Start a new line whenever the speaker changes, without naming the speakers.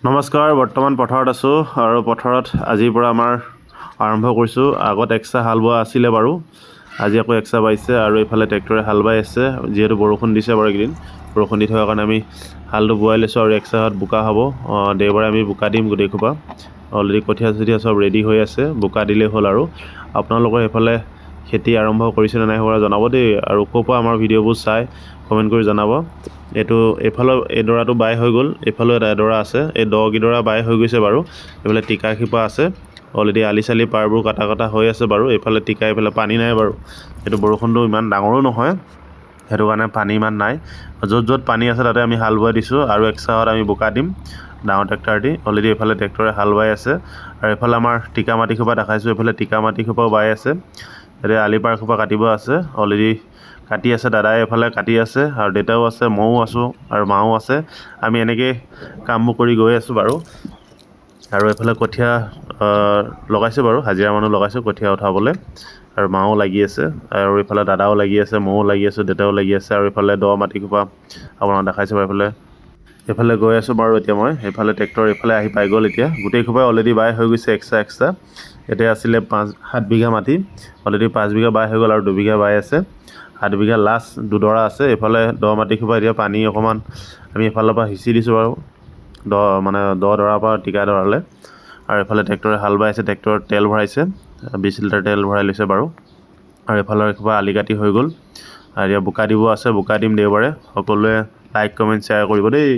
নমস্কাৰ, বৰ্তমান পথাৰত আছোঁ আৰু পথাৰত আজিৰ পৰা আমাৰ আৰম্ভ কৰিছোঁ। আগত এক্সট্ৰা হাল বোৱা আছিলে বাৰু, আজি আকৌ এক্সট্ৰা বাইছে আৰু এইফালে ট্ৰেক্টৰে হাল বাই আছে। যিহেতু বৰষুণ দিছে বাৰু এইকেইদিন, বৰষুণ দি থকাৰ কাৰণে আমি হালটো বোৱাই লৈছোঁ আৰু এক্সট্ৰাত বোকা হ'ব। দেওবাৰে আমি বোকা দিম গোটেইখোপা। অলৰেডি কঠীয়া চব ৰেডি হৈ আছে, বোকা দিলেই হ'ল। আৰু আপোনালোকৰ এইফালে খেতি আৰম্ভ কৰিছেনে নাই হোৱা জনাব দেই, আৰু ক'ৰ পৰা আমাৰ ভিডিঅ'বোৰ চাই কমেণ্ট কৰি জনাব। এইফালৰ এডৰাটো বাই হৈ গ'ল, এইফালেও এটা এডৰা আছে। এই দকেইডৰা বাই হৈ গৈছে বাৰু। এইফালে টিকা শিপা আছে, অলৰেডি আলি চালি পাৰবোৰ কটা হৈ আছে বাৰু। এইফালে টিকা, এইফালে পানী নাই বাৰু। এইটো বৰষুণটো ইমান ডাঙৰো নহয়, সেইটো কাৰণে পানী ইমান নাই। য'ত য'ত পানী আছে তাতে আমি হাল বোৱাই দিছোঁ আৰু এক্সট্ৰাত আমি বোকা দিম ডাঙৰ ট্ৰেক্টৰ দি। অলৰেডি এইফালে ট্ৰেক্টৰে হাল বাই আছে আৰু এইফালে আমাৰ টিকা মাটি সোপা দেখাইছোঁ। এইফালে টিকা মাটি সোপাও বাই আছে। এতিয়া আলি পাৰ সোপা কাটিব আছে, অলৰেডি কাটি আছে। দাদাই এইফালে কাটি আছে আৰু দেউতাও আছে, ময়ো আছোঁ আৰু মাও আছে। আমি এনেকৈ কামবোৰ কৰি গৈ আছোঁ বাৰু। আৰু এইফালে কঠীয়া লগাইছোঁ বাৰু, হাজিৰা মানুহ লগাইছোঁ কঠীয়া উঠাবলৈ, আৰু মাও লাগি আছে আৰু এইফালে দাদাও লাগি আছে, ময়ো লাগি আছোঁ, দেউতাও লাগি আছে। আৰু এইফালে দ মাটি সোপা আপোনাক দেখাইছোঁ বাৰু। এইফালে গৈ আছোঁ বাৰু এতিয়া মই। এইফালে ট্ৰেক্টৰ এইফালে আহি পাই গ'ল। এতিয়া গোটেই সোপাই অলৰেডি বাই হৈ গৈছে এক্সট্ৰা। এতিয়া আছিলে 7 বিঘা মাটি, অলৰেডি 5 বিঘা বাই হৈ গ'ল আৰু 2 বিঘা বাই আছে। 7 বিঘা লাষ্ট দুডৰা আছে। এইফালে দ মাটি সোপা এতিয়া পানী অকণমান আমি এইফালৰ পৰা সিঁচি দিছোঁ বাৰু, দ দৰাৰ পৰা টিকা দৰালে। আৰু এইফালে ট্ৰেক্টৰে হাল বাই আছে, ট্ৰেক্টৰত তেল ভৰাইছে, 20 লিটাৰ তেল ভৰাই লৈছে বাৰু। আৰু এইফালৰ এসোপা আলি কাটি হৈ গ'ল আৰু এতিয়া বোকা দিব আছে, বোকা দিম দেওবাৰে। সকলোৱে লাইক কমেণ্ট শ্বেয়াৰ কৰিব দেই।